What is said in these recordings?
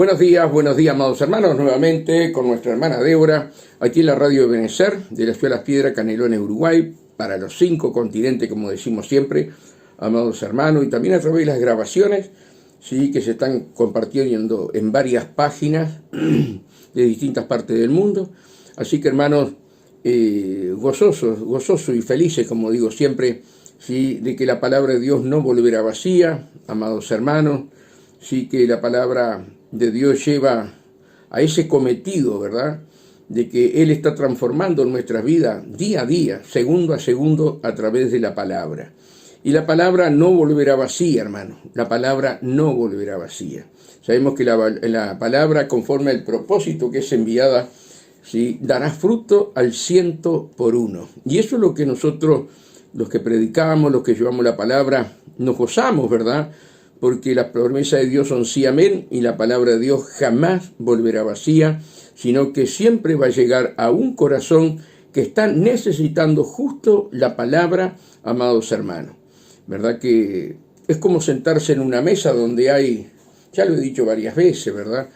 Buenos días, amados hermanos, nuevamente con nuestra hermana Débora, aquí en la radio de Benecer, de la ciudad de Las Piedras, Canelones, Uruguay, para los 5 continentes, como decimos siempre, amados hermanos, y también a través de las grabaciones, sí, que se están compartiendo en varias páginas de distintas partes del mundo. Así que, hermanos, gozosos y felices, como digo siempre, sí, de que la palabra de Dios no volverá vacía, amados hermanos, sí, que la palabra de Dios lleva a ese cometido, ¿verdad?, de que Él está transformando nuestras vidas día a día, segundo a segundo, a través de la palabra. Y la palabra no volverá vacía, hermano, la palabra no volverá vacía. Sabemos que la palabra, conforme al propósito que es enviada, ¿sí?, dará fruto al 100%. Y eso es lo que nosotros, los que predicamos, los que llevamos la palabra, nos gozamos, ¿verdad?, porque las promesas de Dios son sí, amén, y la palabra de Dios jamás volverá vacía, sino que siempre va a llegar a un corazón que está necesitando justo la palabra, amados hermanos. ¿Verdad? Que es como sentarse en una mesa donde hay, ya lo he dicho varias veces, ¿verdad?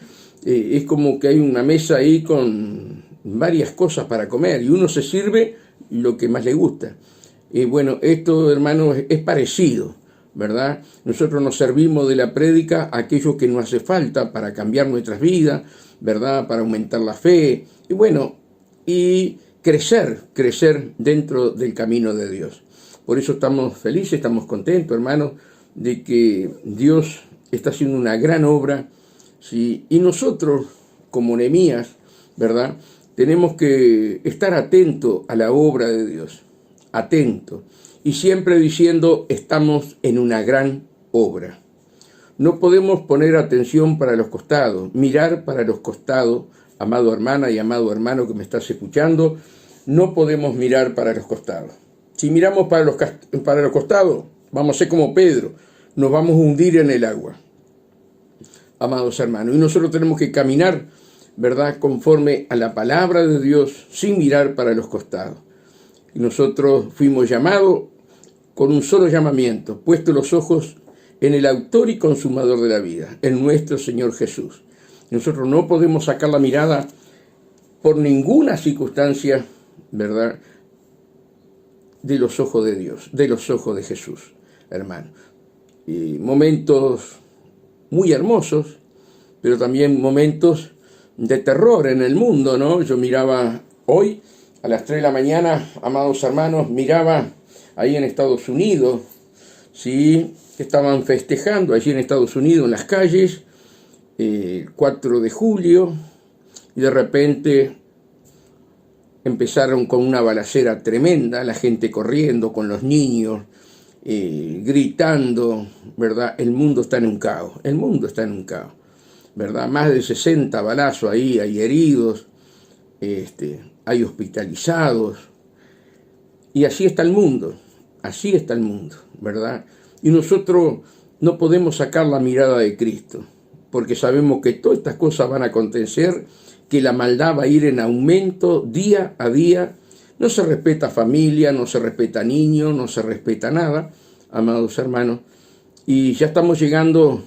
Es como que hay una mesa ahí con varias cosas para comer y uno se sirve lo que más le gusta. Bueno, esto, hermanos, es parecido, ¿verdad? Nosotros nos servimos de la prédica aquello que nos hace falta para cambiar nuestras vidas, ¿verdad? Para aumentar la fe y bueno, y crecer dentro del camino de Dios. Por eso estamos felices, estamos contentos, hermanos, de que Dios está haciendo una gran obra, ¿sí? Y nosotros, como Nehemías, ¿verdad?, tenemos que estar atentos a la obra de Dios, atentos, y siempre diciendo, estamos en una gran obra. No podemos poner atención para los costados, mirar para los costados, amado hermana y amado hermano que me estás escuchando, no podemos mirar para los costados. Si miramos para los costados, vamos a ser como Pedro, nos vamos a hundir en el agua, amados hermanos. Y nosotros tenemos que caminar, ¿verdad?, conforme a la palabra de Dios, sin mirar para los costados. Y nosotros fuimos llamados con un solo llamamiento, puesto los ojos en el autor y consumador de la vida, en nuestro Señor Jesús. Y nosotros no podemos sacar la mirada por ninguna circunstancia, ¿verdad?, de los ojos de Dios, de los ojos de Jesús, hermano. Y momentos muy hermosos, pero también momentos de terror en el mundo, ¿no? Yo miraba hoy, a las 3 de la mañana, amados hermanos, miraba ahí en Estados Unidos, ¿sí?, que estaban festejando allí en Estados Unidos, en las calles, el 4 de julio, y de repente empezaron con una balacera tremenda, la gente corriendo con los niños, gritando, ¿verdad? El mundo está en un caos, ¿verdad? Más de 60 balazos ahí, hay heridos, hay hospitalizados, y así está el mundo, ¿verdad? Y nosotros no podemos sacar la mirada de Cristo, porque sabemos que todas estas cosas van a acontecer, que la maldad va a ir en aumento día a día. No se respeta familia, no se respeta niños, no se respeta nada, amados hermanos. Y ya estamos llegando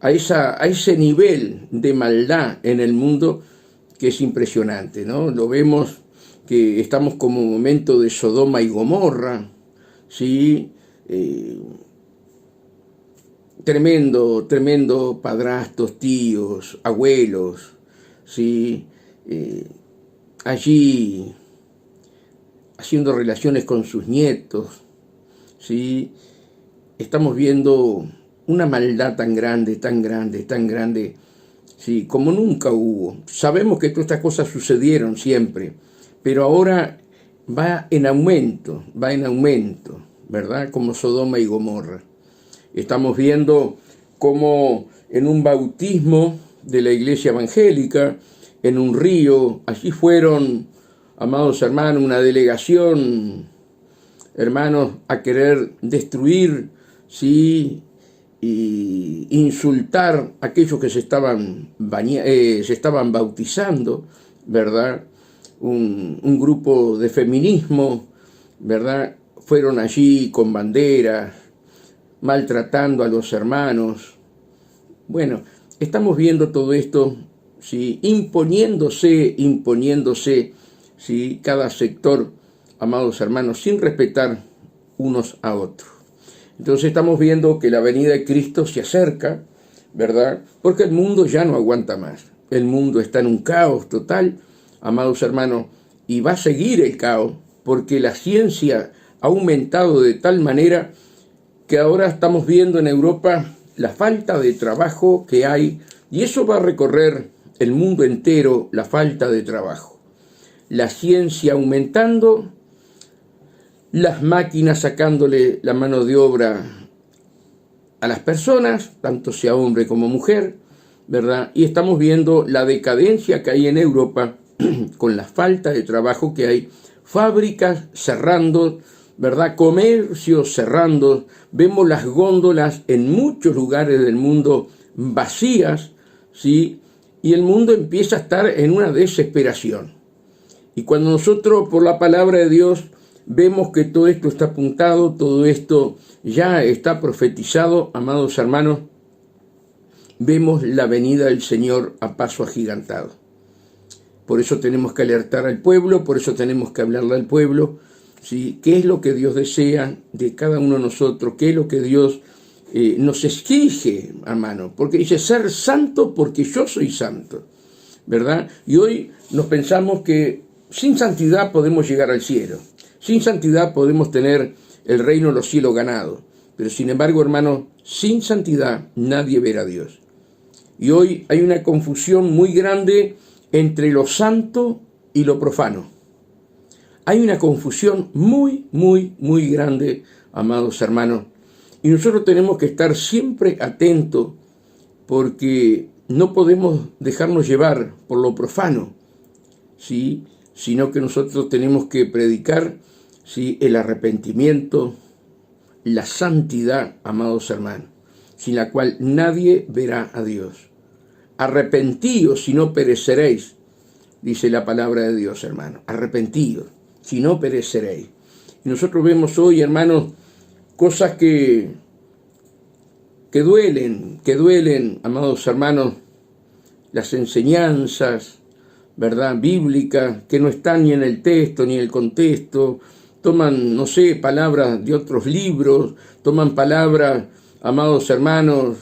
a ese nivel de maldad en el mundo que es impresionante, ¿no? Lo vemos que estamos como un momento de Sodoma y Gomorra, ¿sí? Tremendo padrastros, tíos, abuelos, ¿sí? Allí haciendo relaciones con sus nietos, ¿sí? Estamos viendo una maldad tan grande, ¿sí?, como nunca hubo. Sabemos que todas estas cosas sucedieron siempre, pero ahora va en aumento, ¿verdad?, como Sodoma y Gomorra. Estamos viendo cómo en un bautismo de la iglesia evangélica, en un río, allí fueron, amados hermanos, una delegación, hermanos, a querer destruir, ¿sí?, y insultar a aquellos que se estaban bautizando, ¿verdad? Un grupo de feminismo, ¿verdad?, fueron allí con banderas, maltratando a los hermanos. Bueno, estamos viendo todo esto, ¿sí? imponiéndose, ¿sí? cada sector, amados hermanos, sin respetar unos a otros. Entonces estamos viendo que la venida de Cristo se acerca, ¿verdad? Porque el mundo ya no aguanta más. El mundo está en un caos total, amados hermanos, y va a seguir el caos, porque la ciencia ha aumentado de tal manera que ahora estamos viendo en Europa la falta de trabajo que hay, y eso va a recorrer el mundo entero, la falta de trabajo. La ciencia aumentando, las máquinas sacándole la mano de obra a las personas, tanto sea hombre como mujer, ¿verdad? Y estamos viendo la decadencia que hay en Europa con la falta de trabajo que hay, fábricas cerrando, ¿verdad? Comercios cerrando, vemos las góndolas en muchos lugares del mundo vacías, ¿sí? Y el mundo empieza a estar en una desesperación. Y cuando nosotros, por la palabra de Dios, vemos que todo esto está apuntado, todo esto ya está profetizado, amados hermanos, vemos la venida del Señor a paso agigantado. Por eso tenemos que alertar al pueblo, por eso tenemos que hablarle al pueblo, ¿sí? ¿Qué es lo que Dios desea de cada uno de nosotros? ¿Qué es lo que Dios nos exige, hermano? Porque dice, ser santo porque yo soy santo, ¿verdad? Y hoy nos pensamos que sin santidad podemos llegar al cielo. Sin santidad podemos tener el reino de los cielos ganado. Pero sin embargo, hermano, sin santidad nadie verá a Dios. Y hoy hay una confusión muy grande entre lo santo y lo profano. Hay una confusión muy grande, amados hermanos. Y nosotros tenemos que estar siempre atentos porque no podemos dejarnos llevar por lo profano, ¿sí? Sino que nosotros tenemos que predicar, ¿sí? el arrepentimiento, la santidad, amados hermanos, sin la cual nadie verá a Dios. Arrepentíos, si no pereceréis, dice la palabra de Dios, hermano. Arrepentíos, si no pereceréis. Y nosotros vemos hoy, hermanos, cosas que duelen, amados hermanos, las enseñanzas, ¿verdad?, bíblicas, que no están ni en el texto ni en el contexto, toman, no sé, palabras de otros libros, toman palabras, amados hermanos,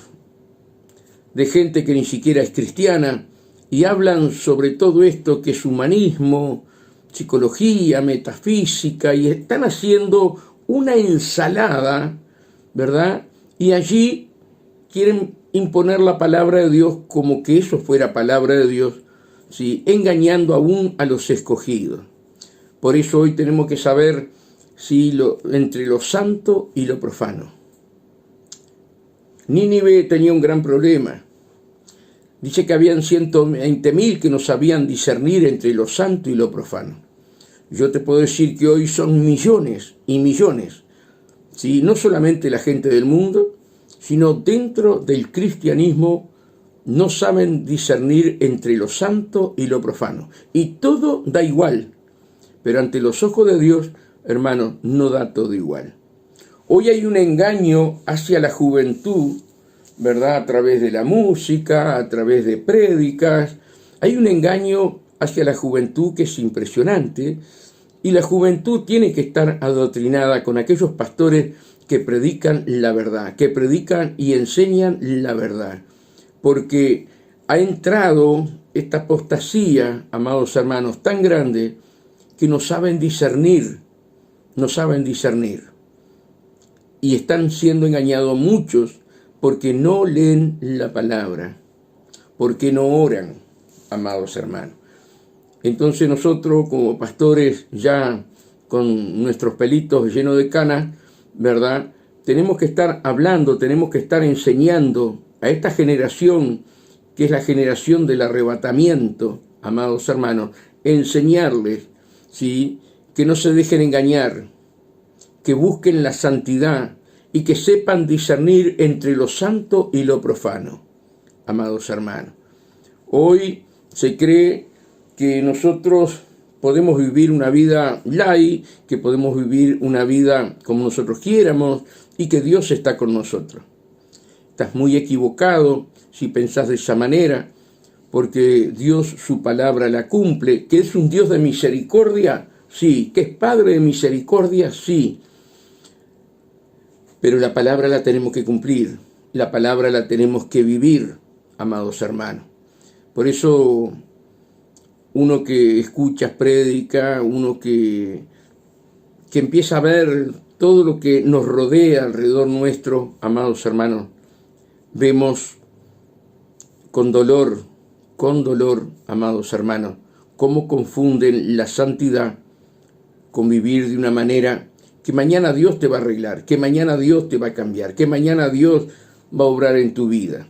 de gente que ni siquiera es cristiana, y hablan sobre todo esto que es humanismo, psicología, metafísica, y están haciendo una ensalada, ¿verdad? Y allí quieren imponer la palabra de Dios como que eso fuera palabra de Dios, ¿sí? Engañando aún a los escogidos. Por eso hoy tenemos que saber si entre lo santo y lo profano. Nínive tenía un gran problema. Dice que habían 120.000 que no sabían discernir entre lo santo y lo profano. Yo te puedo decir que hoy son millones y millones, ¿sí? No solamente la gente del mundo, sino dentro del cristianismo no saben discernir entre lo santo y lo profano. Y todo da igual, pero ante los ojos de Dios, hermano, no da todo igual. Hoy hay un engaño hacia la juventud, ¿verdad? A través de la música, a través de prédicas. Hay un engaño hacia la juventud que es impresionante, y la juventud tiene que estar adoctrinada con aquellos pastores que predican la verdad, que predican y enseñan la verdad. Porque ha entrado esta apostasía, amados hermanos, tan grande que no saben discernir. Y están siendo engañados muchos porque no leen la palabra, porque no oran, amados hermanos. Entonces nosotros como pastores ya con nuestros pelitos llenos de canas, ¿verdad? Tenemos que estar hablando, tenemos que estar enseñando a esta generación, que es la generación del arrebatamiento, amados hermanos, enseñarles, ¿sí?, que no se dejen engañar, que busquen la santidad y que sepan discernir entre lo santo y lo profano, amados hermanos. Hoy se cree que nosotros podemos vivir una vida light, que podemos vivir una vida como nosotros quiéramos y que Dios está con nosotros. estás muy equivocado si pensás de esa manera, porque Dios su palabra la cumple, que es un Dios de misericordia, sí, que es Padre de misericordia, sí, pero la palabra la tenemos que cumplir, la palabra la tenemos que vivir, amados hermanos. Por eso uno que escucha prédica, uno que empieza a ver todo lo que nos rodea alrededor nuestro, amados hermanos, vemos con dolor, amados hermanos, cómo confunden la santidad con vivir de una manera que mañana Dios te va a arreglar, que mañana Dios te va a cambiar, que mañana Dios va a obrar en tu vida.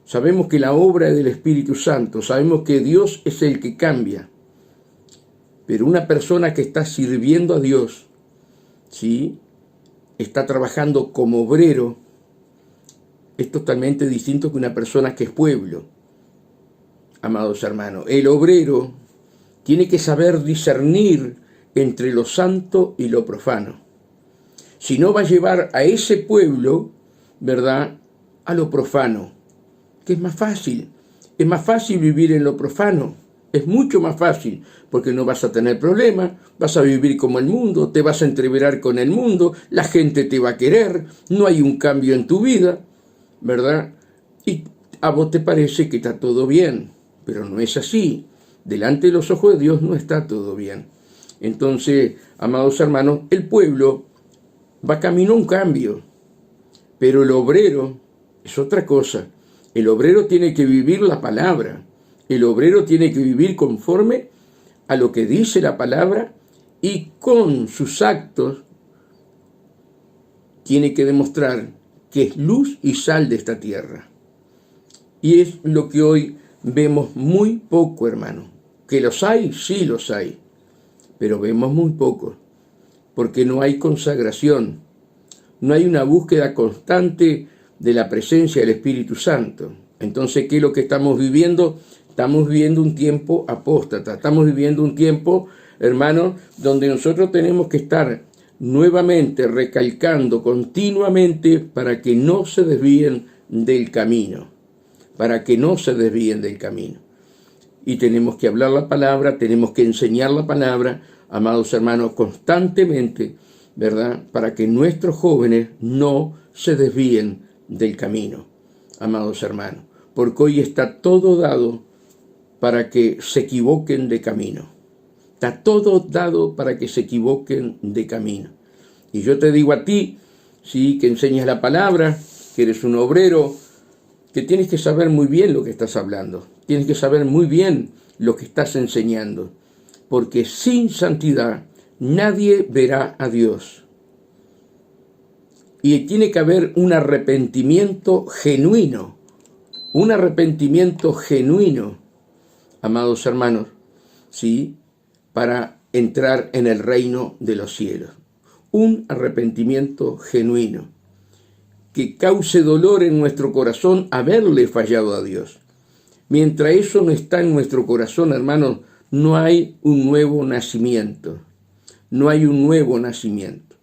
Sabemos que la obra es del Espíritu Santo, sabemos que Dios es el que cambia, pero una persona que está sirviendo a Dios, ¿sí?, está trabajando como obrero, es totalmente distinto que una persona que es pueblo. Amados hermanos, el obrero tiene que saber discernir entre lo santo y lo profano. Si no, va a llevar a ese pueblo, ¿verdad?, a lo profano, que es más fácil. Es más fácil vivir en lo profano. Es mucho más fácil, porque no vas a tener problemas, vas a vivir como el mundo, te vas a entreverar con el mundo, la gente te va a querer, no hay un cambio en tu vida, ¿verdad? Y a vos te parece que está todo bien, pero no es así. Delante de los ojos de Dios no está todo bien. Entonces, amados hermanos, el pueblo va camino a un cambio, pero el obrero es otra cosa. El obrero tiene que vivir la palabra. El obrero tiene que vivir conforme a lo que dice la palabra y con sus actos tiene que demostrar que es luz y sal de esta tierra. Y es lo que hoy vemos muy poco, hermano. ¿Que los hay? Sí los hay. Pero vemos muy poco. Porque no hay consagración. No hay una búsqueda constante de la presencia del Espíritu Santo. Entonces, ¿qué es lo que estamos viviendo? Estamos viviendo un tiempo apóstata. Estamos viviendo un tiempo, hermanos, donde nosotros tenemos que estar nuevamente recalcando continuamente para que no se desvíen del camino. Para que no se desvíen del camino. Y tenemos que hablar la palabra, tenemos que enseñar la palabra, amados hermanos, constantemente, ¿verdad?, para que nuestros jóvenes no se desvíen del camino, amados hermanos, porque hoy está todo dado para que se equivoquen de camino. Está todo dado para que se equivoquen de camino. Y yo te digo a ti, sí, que enseñas la palabra, que eres un obrero, que tienes que saber muy bien lo que estás hablando, tienes que saber muy bien lo que estás enseñando, porque sin santidad nadie verá a Dios. Y tiene que haber un arrepentimiento genuino, amados hermanos, ¿sí?, para entrar en el reino de los cielos. Un arrepentimiento genuino, que cause dolor en nuestro corazón haberle fallado a Dios. Mientras eso no está en nuestro corazón, hermanos, no hay un nuevo nacimiento. No hay un nuevo nacimiento.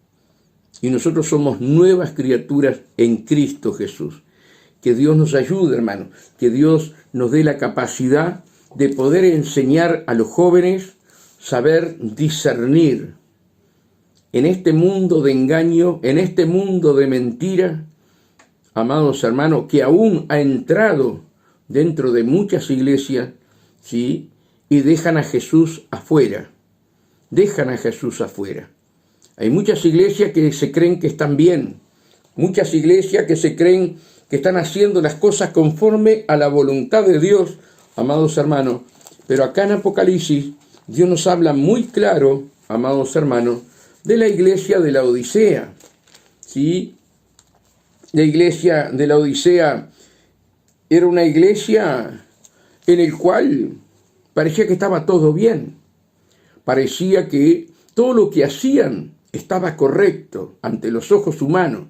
Y nosotros somos nuevas criaturas en Cristo Jesús. Que Dios nos ayude, hermanos. Que Dios nos dé la capacidad de poder enseñar a los jóvenes, saber discernir. En este mundo de engaño, en este mundo de mentira, amados hermanos, que aún ha entrado dentro de muchas iglesias, ¿sí?, y dejan a Jesús afuera. Dejan a Jesús afuera. Hay muchas iglesias que se creen que están bien. Muchas iglesias que se creen que están haciendo las cosas conforme a la voluntad de Dios, amados hermanos. Pero acá en Apocalipsis, Dios nos habla muy claro, amados hermanos, de la iglesia de la Odisea. ¿Sí? La iglesia de la Odisea era una iglesia en el cual parecía que estaba todo bien. Parecía que todo lo que hacían estaba correcto ante los ojos humanos.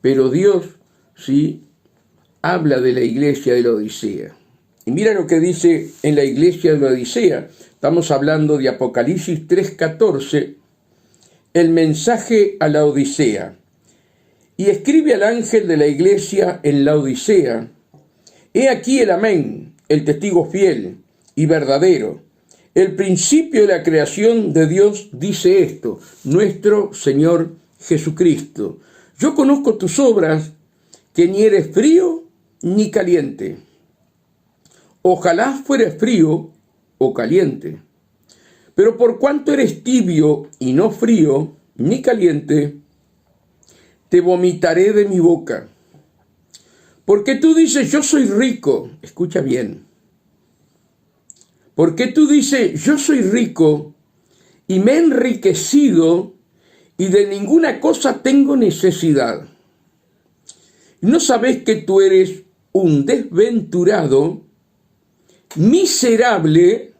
Pero Dios, sí, habla de la iglesia de la Odisea. Y mira lo que dice en la iglesia de la Odisea. Estamos hablando de Apocalipsis 3:14. El mensaje a la Odisea. Y escribe al ángel de la iglesia en la Odisea: he aquí el amén, el testigo fiel y verdadero. El principio de la creación de Dios dice esto: nuestro Señor Jesucristo. Yo conozco tus obras, que ni eres frío ni caliente. Ojalá fueres frío o caliente. Pero por cuanto eres tibio y no frío ni caliente, te vomitaré de mi boca. Porque tú dices, yo soy rico. Escucha bien. Porque tú dices, yo soy rico y me he enriquecido y de ninguna cosa tengo necesidad. ¿No sabes que tú eres un desventurado, miserable,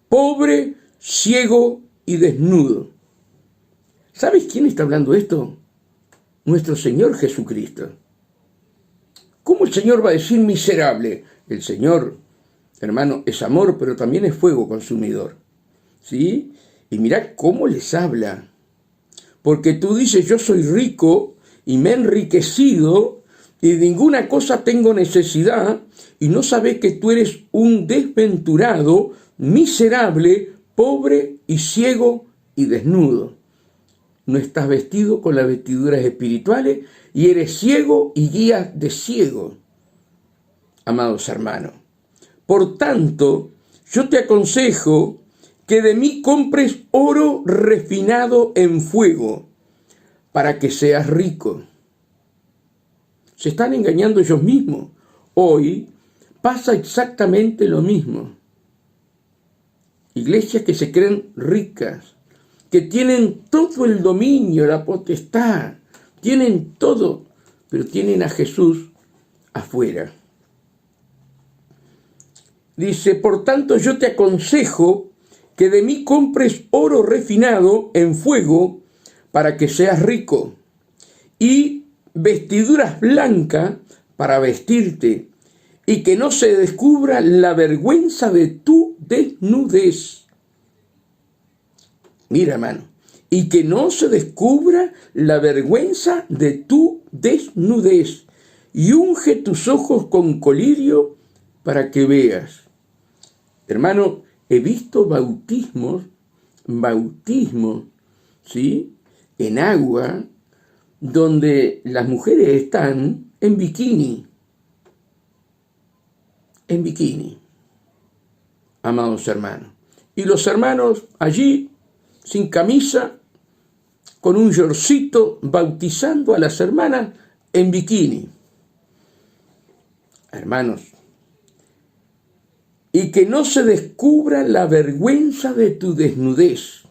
pobre, ciego y desnudo? ¿Sabes quién está hablando esto? Nuestro Señor Jesucristo. ¿Cómo el Señor va a decir miserable? El Señor, hermano, es amor, pero también es fuego consumidor. ¿Sí? Y mirad cómo les habla. Porque tú dices, yo soy rico y me he enriquecido y de ninguna cosa tengo necesidad, y no sabes que tú eres un desventurado, miserable, pobre y ciego y desnudo. No estás vestido con las vestiduras espirituales y eres ciego y guía de ciego, amados hermanos. Por tanto, yo te aconsejo que de mí compres oro refinado en fuego, para que seas rico. Se están engañando ellos mismos. Hoy pasa exactamente lo mismo. Iglesias que se creen ricas, que tienen todo el dominio, la potestad, tienen todo, pero tienen a Jesús afuera. Dice, por tanto yo te aconsejo que de mí compres oro refinado en fuego para que seas rico, y vestiduras blancas para vestirte, y que no se descubra la vergüenza de tu desnudez. Mira, hermano, y que no se descubra la vergüenza de tu desnudez, y unge tus ojos con colirio para que veas. Hermano, he visto bautismos, ¿sí?, en agua, donde las mujeres están en bikini, amados hermanos. Y los hermanos allí, sin camisa, con un shortcito, bautizando a las hermanas en bikini. Hermanos, y que no se descubra la vergüenza de tu desnudez.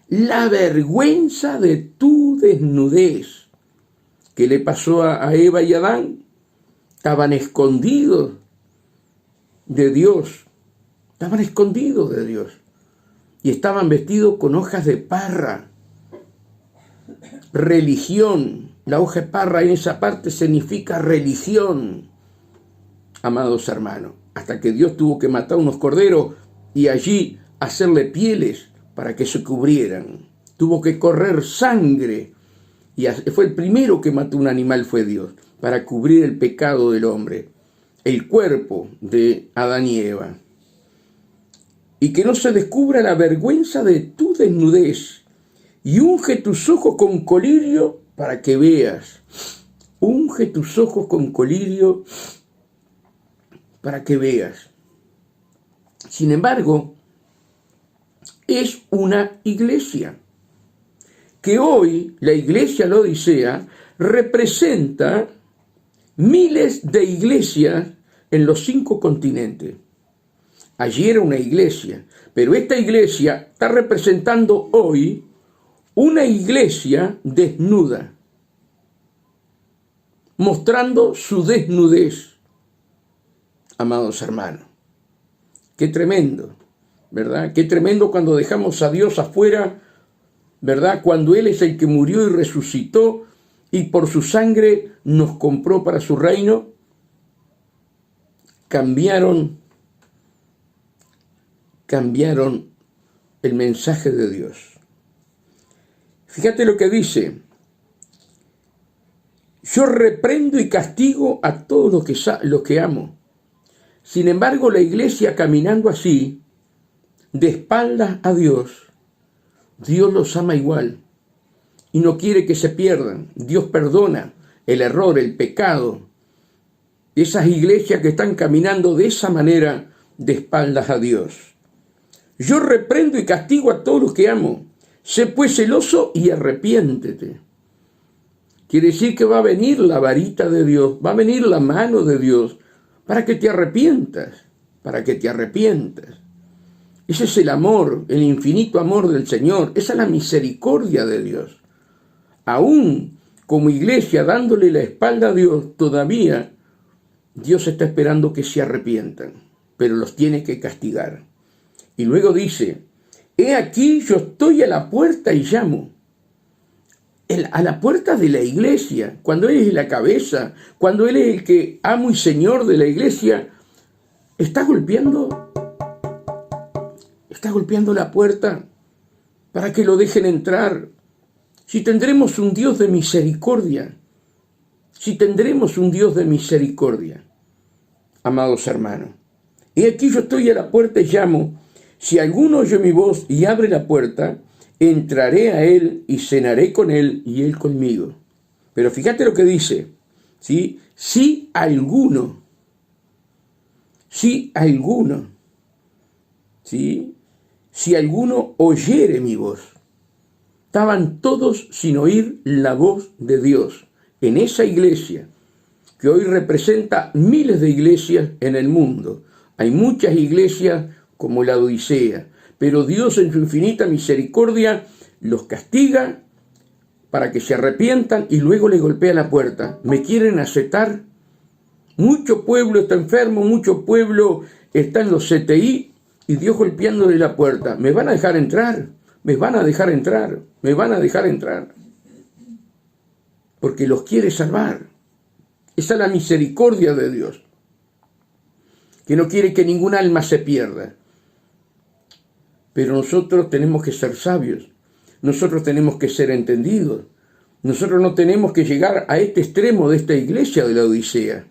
La vergüenza de tu desnudez. ¿Qué le pasó a Eva y Adán? Estaban escondidos de Dios. Estaban escondidos de Dios. Y estaban vestidos con hojas de parra. Religión. La hoja de parra en esa parte significa religión, amados hermanos. Hasta que Dios tuvo que matar unos corderos y allí hacerle pieles para que se cubrieran. Tuvo que correr sangre. Y fue el primero que mató un animal, fue Dios, para cubrir el pecado del hombre, el cuerpo de Adán y Eva. Y que no se descubra la vergüenza de tu desnudez, y unge tus ojos con colirio para que veas. Unge tus ojos con colirio para que veas. Sin embargo, es una iglesia, que hoy la iglesia la Odisea representa miles de iglesias en los 5 continentes. Allí era una iglesia, pero esta iglesia está representando hoy una iglesia desnuda, mostrando su desnudez, amados hermanos. Qué tremendo, ¿verdad? Qué tremendo cuando dejamos a Dios afuera, ¿verdad? Cuando Él es el que murió y resucitó y por su sangre nos compró para su reino. Cambiaron el mensaje de Dios. Fíjate lo que dice: Yo reprendo y castigo a todos los que amo. Sin embargo, la iglesia caminando así, de espaldas a Dios, Dios los ama igual y no quiere que se pierdan. Dios perdona el error, el pecado. Esas iglesias que están caminando de esa manera, de espaldas a Dios. Yo reprendo y castigo a todos los que amo. Sé pues celoso y arrepiéntete. Quiere decir que va a venir la varita de Dios, va a venir la mano de Dios para que te arrepientas, para que te arrepientas. Ese es el amor, el infinito amor del Señor, esa es la misericordia de Dios. Aún como iglesia dándole la espalda a Dios, todavía Dios está esperando que se arrepientan, pero los tiene que castigar. Y luego dice, he aquí yo estoy a la puerta y llamo. A la puerta de la iglesia, cuando Él es la cabeza, cuando Él es el que amo y Señor de la iglesia, está golpeando la puerta para que lo dejen entrar. Si tendremos un Dios de misericordia, amados hermanos. Y aquí yo estoy a la puerta y llamo. Si alguno oye mi voz y abre la puerta, entraré a él y cenaré con él y él conmigo. Pero fíjate lo que dice, ¿sí? Si alguno, ¿sí? Si alguno oyere mi voz. Estaban todos sin oír la voz de Dios en esa iglesia que hoy representa miles de iglesias en el mundo. Hay muchas iglesias como la Odisea, pero Dios en su infinita misericordia los castiga para que se arrepientan y luego les golpea la puerta. ¿Me quieren aceptar? Mucho pueblo está enfermo, mucho pueblo está en los CTI y Dios golpeándole la puerta. ¿Me van a dejar entrar? ¿Me van a dejar entrar? ¿Me van a dejar entrar? Porque los quiere salvar. Esa es la misericordia de Dios, que no quiere que ningún alma se pierda. Pero nosotros tenemos que ser sabios, nosotros tenemos que ser entendidos, nosotros no tenemos que llegar a este extremo de esta iglesia de la Odisea.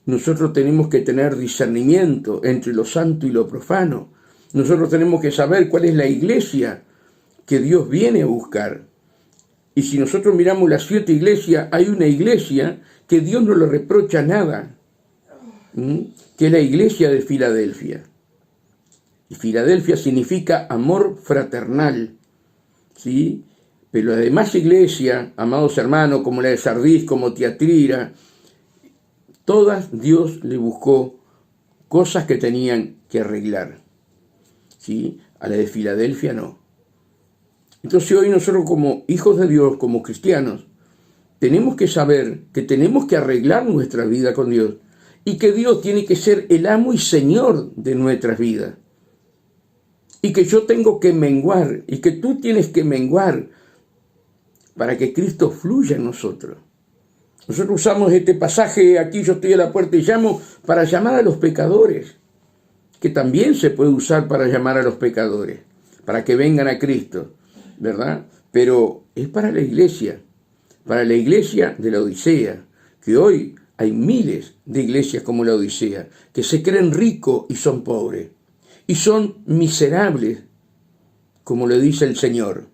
Nosotros tenemos que tener discernimiento entre lo santo y lo profano. Nosotros tenemos que saber cuál es la iglesia que Dios viene a buscar. Y si nosotros miramos las 7 iglesias, hay una iglesia que Dios no le reprocha nada, que es la iglesia de Filadelfia. Y Filadelfia significa amor fraternal, ¿sí? Pero las demás iglesias, amados hermanos, como la de Sardis, como Tiatira, todas Dios le buscó cosas que tenían que arreglar, ¿sí? A la de Filadelfia no. Entonces hoy nosotros como hijos de Dios, como cristianos, tenemos que saber que tenemos que arreglar nuestra vida con Dios y que Dios tiene que ser el amo y Señor de nuestras vidas. Y que yo tengo que menguar y que tú tienes que menguar para que Cristo fluya en nosotros. Nosotros usamos este pasaje, aquí yo estoy a la puerta y llamo, para llamar a los pecadores, que también se puede usar para llamar a los pecadores, para que vengan a Cristo, ¿verdad? Pero es para la iglesia de la Odisea, que hoy hay miles de iglesias como la Odisea, que se creen ricos y son pobres, y son miserables, como le dice el Señor.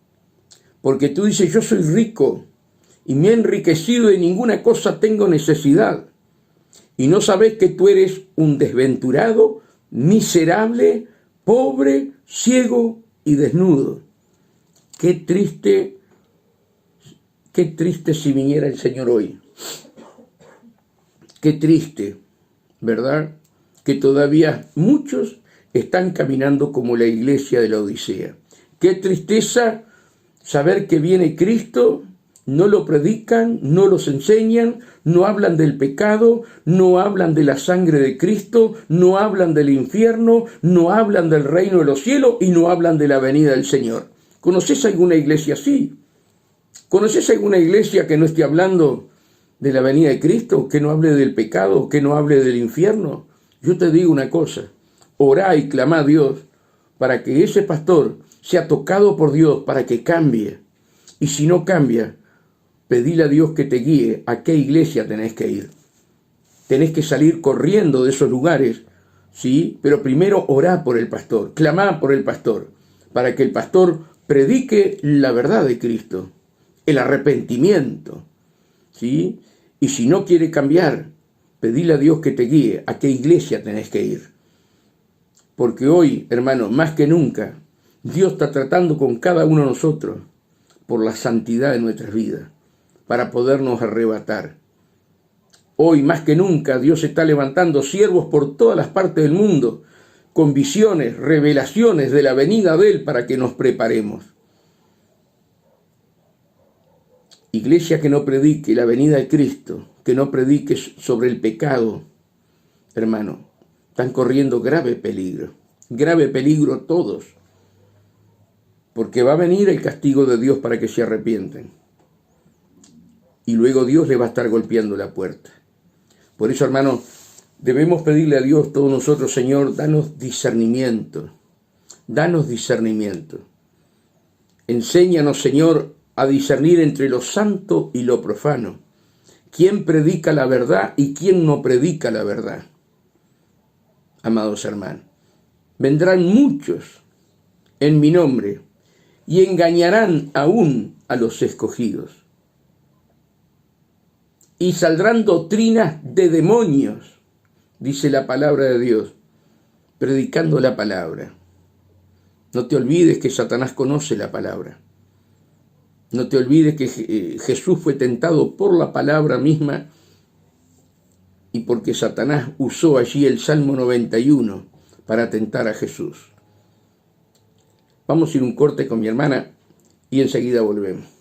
Porque tú dices, yo soy rico, y me he enriquecido y de ninguna cosa tengo necesidad. Y no sabes que tú eres un desventurado, miserable, pobre, ciego y desnudo. Qué triste si viniera el Señor hoy. Qué triste, ¿verdad? Que todavía muchos están caminando como la iglesia de la Odisea. Qué tristeza saber que viene Cristo, no lo predican, no los enseñan, no hablan del pecado, no hablan de la sangre de Cristo, no hablan del infierno, no hablan del reino de los cielos y no hablan de la venida del Señor. ¿Conoces alguna iglesia así? ¿Conoces alguna iglesia que no esté hablando de la venida de Cristo, que no hable del pecado, que no hable del infierno? Yo te digo una cosa, orá y clamá a Dios para que ese pastor sea tocado por Dios, para que cambie. Y si no cambia, pedile a Dios que te guíe a qué iglesia tenés que ir. Tenés que salir corriendo de esos lugares, ¿sí? Pero primero orá por el pastor, clamá por el pastor, para que el pastor predique la verdad de Cristo, el arrepentimiento, ¿sí? Y si no quiere cambiar, pedile a Dios que te guíe a qué iglesia tenés que ir. Porque hoy, hermano, más que nunca, Dios está tratando con cada uno de nosotros por la santidad de nuestras vidas, para podernos arrebatar. Hoy, más que nunca, Dios está levantando siervos por todas las partes del mundo, con visiones, revelaciones de la venida de Él para que nos preparemos. Iglesia que no predique la venida de Cristo, que no predique sobre el pecado, hermano, están corriendo grave peligro todos, porque va a venir el castigo de Dios para que se arrepienten. Y luego Dios le va a estar golpeando la puerta. Por eso, hermano, debemos pedirle a Dios todos nosotros, Señor, danos discernimiento. Danos discernimiento. Enséñanos, Señor, a discernir entre lo santo y lo profano. ¿Quién predica la verdad y quién no predica la verdad? Amados hermanos, vendrán muchos en mi nombre y engañarán aún a los escogidos. Y saldrán doctrinas de demonios, dice la palabra de Dios, predicando la palabra. No te olvides que Satanás conoce la palabra. No te olvides que Jesús fue tentado por la palabra misma y porque Satanás usó allí el Salmo 91 para tentar a Jesús. Vamos a ir un corte con mi hermana y enseguida volvemos.